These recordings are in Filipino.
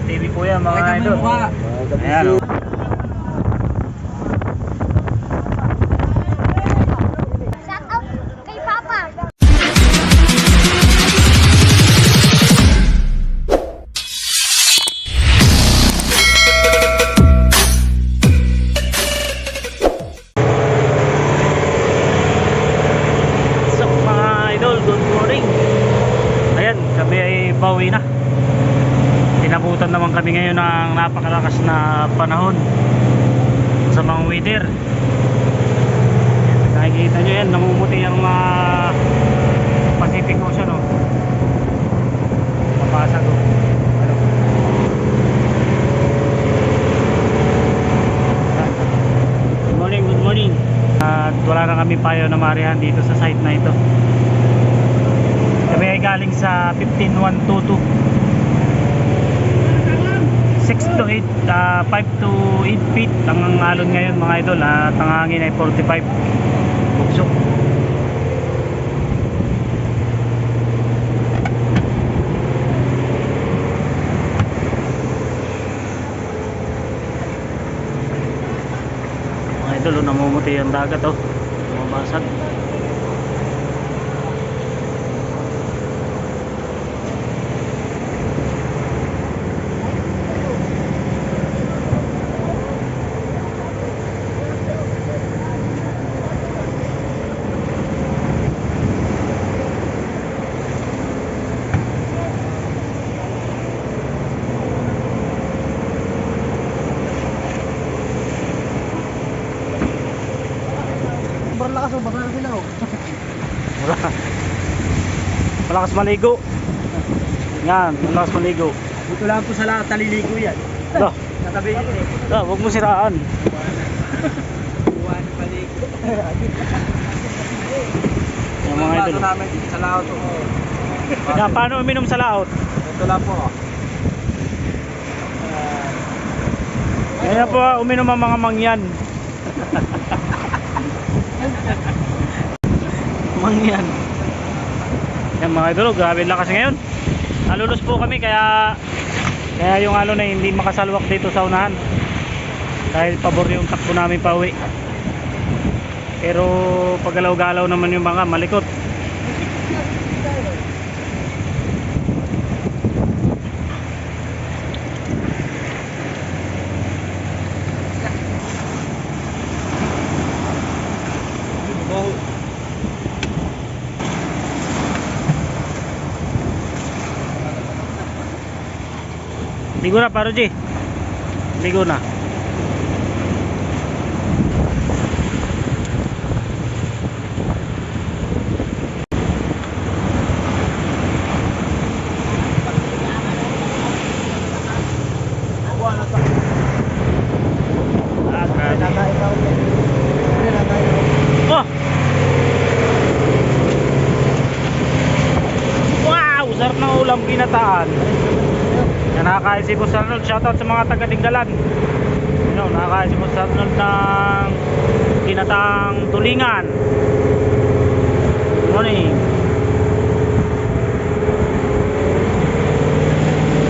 TV po yan mga Pakita mo idol. yung mukha. Ayan o. Shout out kay Papa. So mga idol, good morning. Ayan, kami ay bawi na. Tinabutan naman kami ngayon ng napakalakas na panahon sa mga weather. Nakikita nyo yan, namumuti ang Pacific Ocean oh. Mabasag oh. Ano? Good morning, good morning. At wala na kami payo na marihan dito sa site na ito. Kami ay galing sa 15122 6 to 8 5 to 8 feet ang alon ngayon mga idol at ang hangin ay 45 bugsok. Mga idol namumuti ang dagat oh, bumabasag. Sobrang lakas o baka sila o. Malakas maligo. Yan, malakas maligo. Dito lang po sa lahat, taliligo yan. Lah, Natabi yun eh. wag mo siraan. Buwan, paligo. Yung mga idol. Baso namin dito sa lahat o. Yan, paano uminom sa laot? Ito lang po. Kaya po uminom ang mga mangyan. Mangyan. Yan mga idol, grabe lakas ngayon. Nalulos po kami kaya yung alon na hindi makasalwak dito sa unahan. Dahil pabor yung takbo namin pa uwi. Pero pagalaw-galaw naman yung mga malikot. Ligo na paro G. Ligo na. Ah, grabe. Oh! Wow! Sarap ng ulam pinataan. Yan, nakakain si Boss Arnold. Shoutout sa mga taga-Tinggalan. Nakakain si Boss Arnold ng ginataang tulingan. Good morning.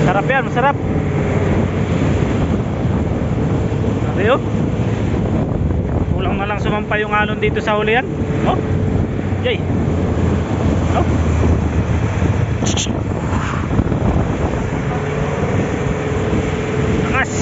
Sarap yan, masarap. Sabi yun, kulang na lang sumampay yung alon dito sa huli yan. Oh, yay. Oh. Angas.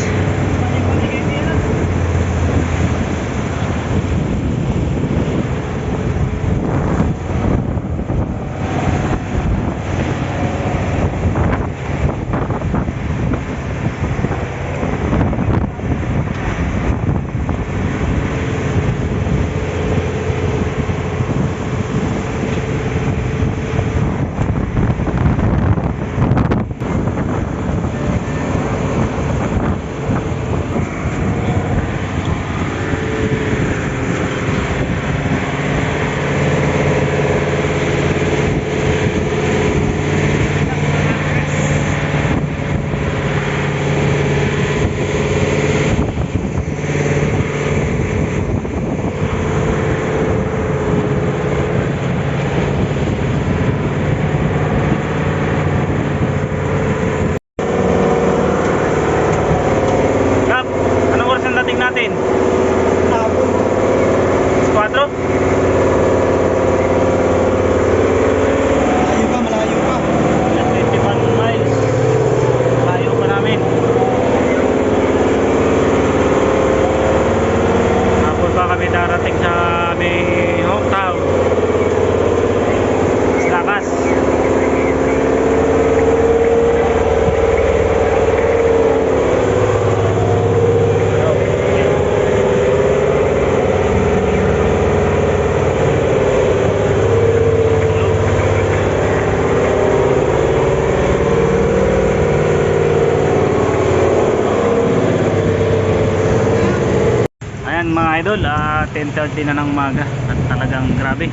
idol, 10:30 na ng umaga at talagang grabe.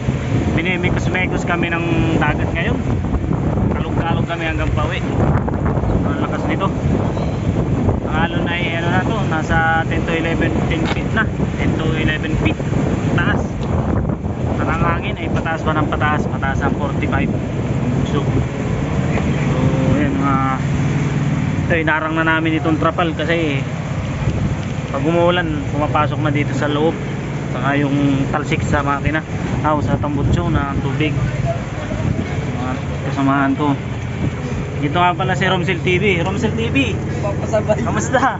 Minimikos-mekos kami ng dagat ngayon. Kalog-kalog kami hanggang pauwi. Ang lakas nito. Ang alon ay ano na to, nasa 10 to 11 feet na. 10 to 11 feet taas. At ang hangin ay pataas pa ng pataas. Pataas ang 45. So yan ito, inarang na namin itong trapal kasi pag umuulan pumapasok na dito sa loob, saka yung talsik sa makina sa tambutso na tubig. Mga kasamahan ko dito nga pala si Romsel TV. Romsel TV, Papasabay. kamusta?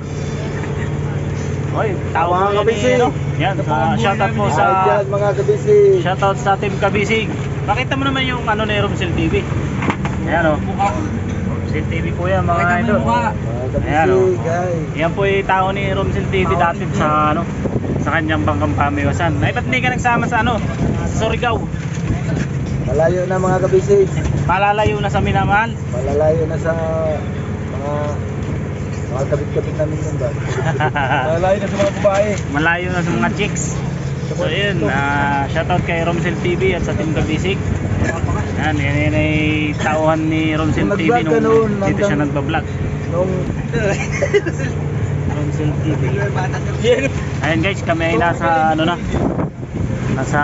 Oy, tao Mga mo kabisi. yan, yan, shoutout po sa Ayan, mga kabisi. shoutout sa Team Kabisig. Pakita mo naman yung ano ni Romsel TV. Ayan o, Romsel TV po yan mga idol. Mga Ayan, oh. kabisi, guys. Yan po yung tao ni Romsel TV dati sa ano, sa kanyang bangkang pamiwasan. Ay, ba't hindi ka nagsama sa ano, sa Surigao? Malayo na mga kabisi. Palalayo na sa minamahal. Malalayo na sa mga kabit-kabit namin yun ba? Malalayo na sa mga babae. Malayo na sa mga chicks. So yun, shoutout kay Romsel TV at sa Team Kabisig. Yan ay tauhan ni Romsel TV Nag-vlog ka noon, nung dito siya nagbablog. Nung Romsel TV. Ayan guys, kami ay nasa ano na, nasa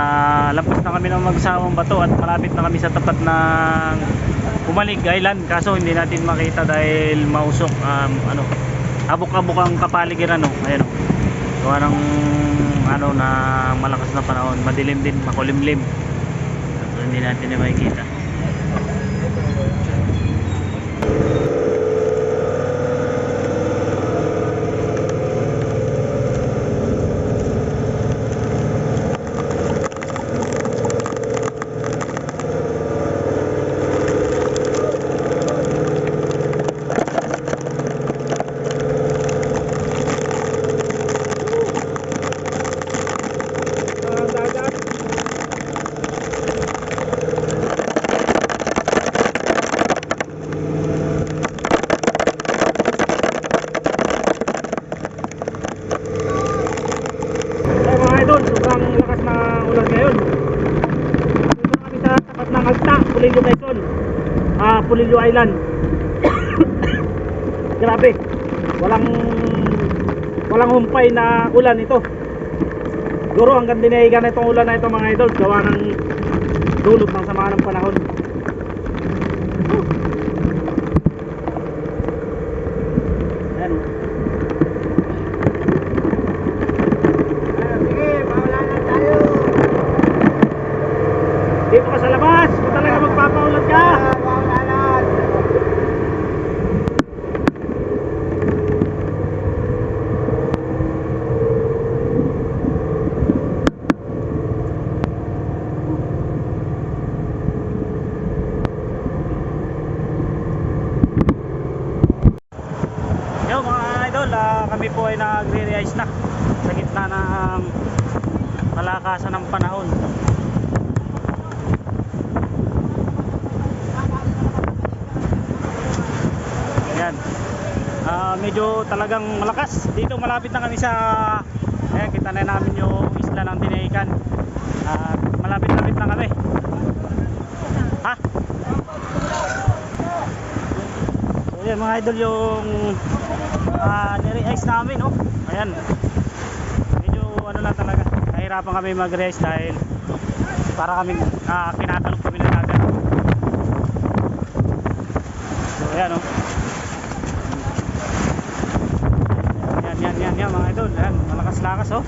lampas na kami ng magsawang bato at malapit na kami sa tapat ng Pumalig Island, kaso hindi natin makita dahil mausok, ano, abok-abok ang kapaligiran, no. Ayan, oh. Gawa ng ano na malakas na panahon, madilim din, makulimlim, so hindi natin na makikita. Pulilio Quezon, Pulilio Island. Grabe, walang humpay na ulan ito. Siguro hanggang dinahigan na itong ulan na ito mga idol, gawa ng dulot ng sama ng panahon. Ayan. sige, mawala na tayo. Dito ka sa labas, kung talaga magpapaulat ka. Mawala na. Yo mga idol, kami po ay nagre-realize na sa gitna ng malakasan ng panahon. Yan. Medyo talagang malakas. Dito malapit na kami sa, ayan, kita na namin yung isla ng Tinaikan. Malapit-lapit na kami. Ha? So yan mga idol, yung nire-ice namin, oh. Ayan. Medyo ano lang talaga, nahirapan kami mag-race dahil para kami kinatalog kami ng dagat. So ayan, oh. Yan mga idol, ayan, malakas-lakas, oh.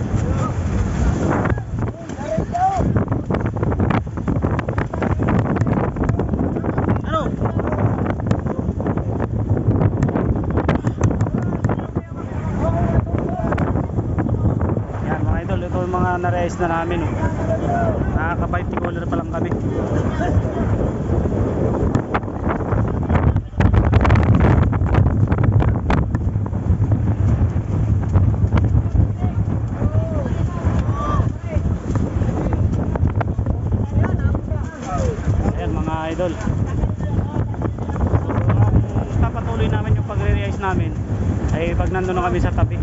Ano? Yan mga idol, ito yung mga na-race na namin, oh. Nakaka-5 color pa lang kami. Idol. So, papatuloy namin yung pagre-realize namin ay pag nandun na kami sa tabi.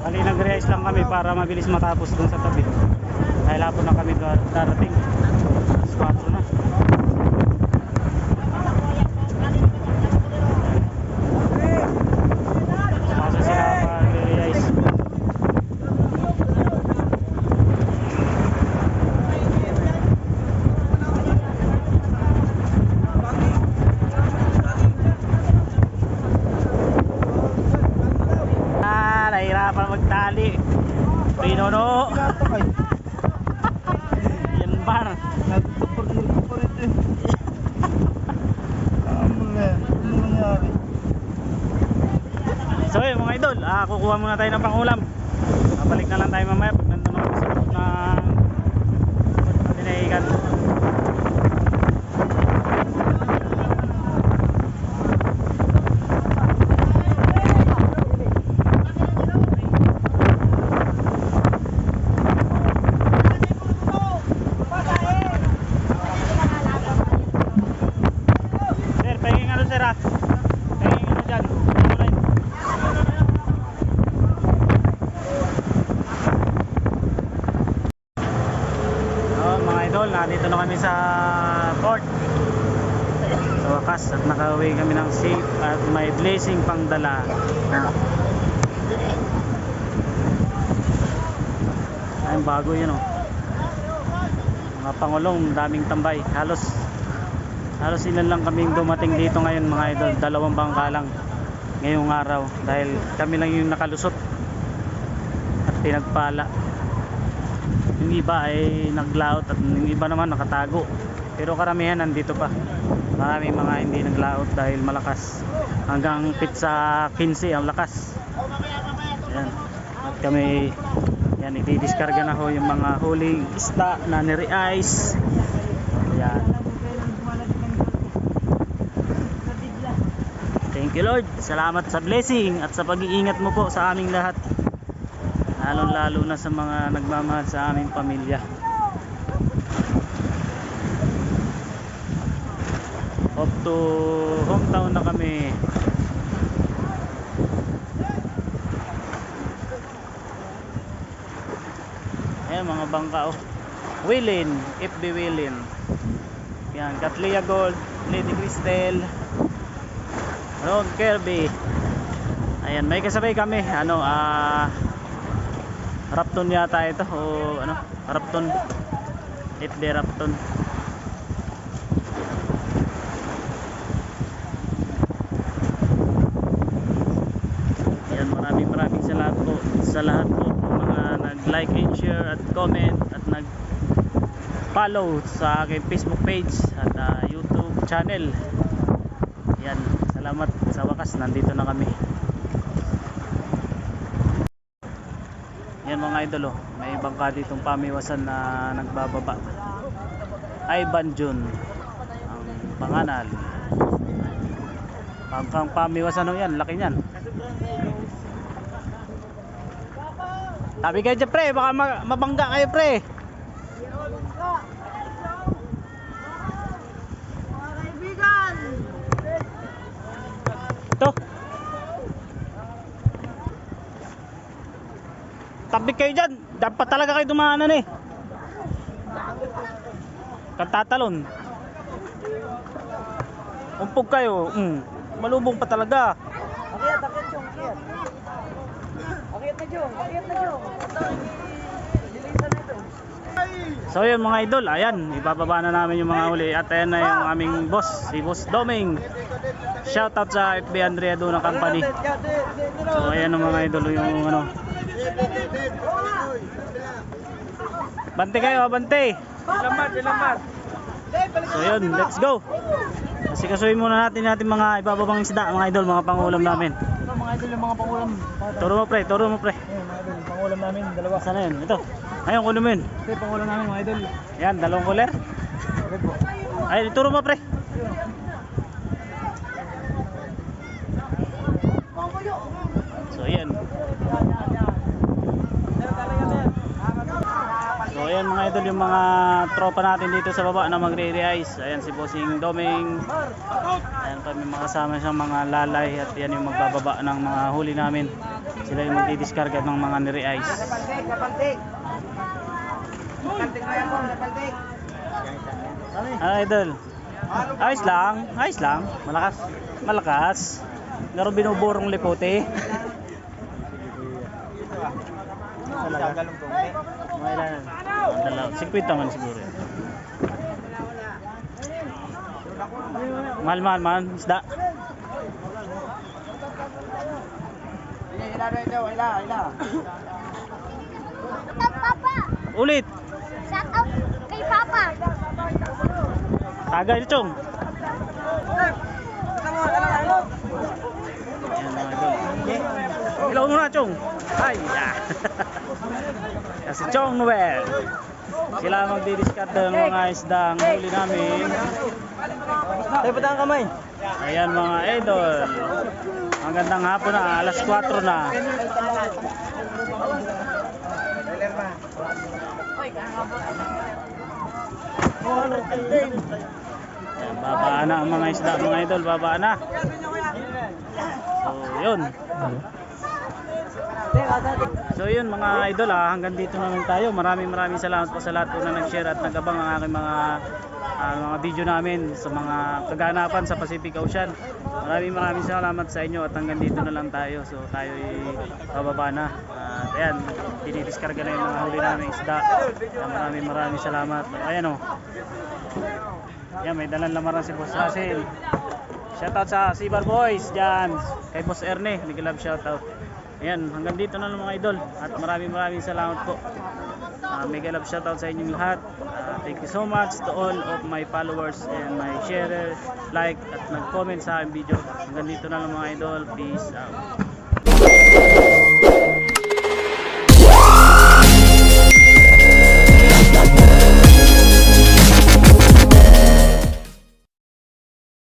Bali nag-realize lang kami para mabilis matapos dun sa tabi. Dahil hapon na kami darating. Alas 4 na. Pasa sila mag-realize. Nahirapan magtali. Pinuno. Yan bar. So yun mga idol, kukuha muna tayo ng pangulam. Babalik na lang tayo mamaya pag nandun ako sa loob ng tinaigan. Sir, pahingin ano sir ah. Pahingin ano dyan. Online. Mga idol, nandito na kami sa port. Sa wakas at nakauwi kami ng safe at may blessing pang dala. Ay, bago yun oh. Mga pangulong, daming tambay. Halos ilan lang kaming dumating dito ngayon mga idol. 2 bangka lang ngayong araw dahil kami lang yung nakalusot at pinagpala. Yung iba ay naglaot at yung iba naman nakatago, pero karamihan nandito pa. Maraming mga hindi naglaot dahil malakas, hanggang pit sa 15 ang lakas. Yan. At kami yan, itidiskarga na ho yung mga huling isda na nire-ice. Yan. Thank you Lord, salamat sa blessing at sa pag-iingat mo po sa aming lahat, lalo na sa mga nagmamahal sa aming pamilya. Up to hometown na kami. Ayan mga bangka oh. Willin, FB Willin. Yan, Katlia Gold, Lady Cristel, Ron Kirby. Ayan, may kasabay kami. Rapton yata ito o Rapton. FD Rapton. Ayan, maraming sa lahat po mga nag-like and share at comment at nag-follow sa aking Facebook page at YouTube channel. Yan, salamat. Sa wakas nandito na kami. Yan mga idol oh, may bangka ditong pamiwasan na nagbababa. Ivan Jun ang pangalan. Bangkang pamiwasan oh, yan, laki niyan. Tabi kayo dyan pre, baka mabangga kayo pre. Ito. Tabi kayo dyan, dapat talaga kayo dumaanan eh. Katatalon. Umpog kayo, malubong pa talaga. Akit yung akit. Akit na yung. Dilisan na ito. So yun mga idol, ayan, ibababa na namin yung mga huli. At ayan na yung aming boss, si Boss Doming. Shoutout sa FB Andrea Duna Company. So ayan ang mga idol yung Bante kayo, bante. Lambat. So yun, let's go. Kasi kasuhin muna natin mga ibababang isda mga idol, mga pangulam namin. Ito mga idol yung mga pangulam. Turo mo pre. Ayun mga idol, pangulam namin, dalawa. Saan na yun? Ito. Ayun, kunin mo yun. Ito yung pangulam namin mga idol. Yan, 2 kuler. Okay po. Ay, turo mo pre. So yan. So yan ayan mga idol yung mga tropa natin dito sa baba na magre-re-ice. Ayan si Bossing Doming. Ayan pa may makasama siyang mga lalay at yan yung magbababa ng mga huli namin. Sila yung magdidiskarga ng mga nire-ice. Idol. Ayos lang, ayos lang. Malakas, malakas. Pero binuburong lipote. Sikwita man siguro. Mahal man, isda. Papa. Ulit. Shout out kay Papa. Tagay Chong. Ilaw mo na Chong. Ay. Kasi Chong Noel. Sila magdi-discard ng mga isdang huli namin. Tayo pa ang kamay. Ayan mga idol. Magandang hapon na, alas 4 na. Ayan, babaan na ang mga isda mga idol, babaan na. So yun. So yun mga idol hanggang dito na lang tayo. Maraming salamat po sa lahat po na nag-share at nag-abang ang aking mga video namin sa mga kaganapan sa Pacific Ocean. Maraming salamat sa inyo at hanggang dito na lang tayo. So tayo ay bababa na. Ayan, dinidiskarga na yung mga huli namin isda. Maraming salamat. Ayan o. Ayan, may dalang lamaran si Boss Russell. Shoutout sa Sibar Boys dyan. Kay Boss Erne, nag-love shoutout. Ayan, hanggang dito na lang mga idol. At maraming salamat po. Mega love shoutout sa inyong lahat. Thank you so much to all of my followers and my sharer, like at nag-comment sa aking video. Hanggang dito na lang mga idol. Peace out.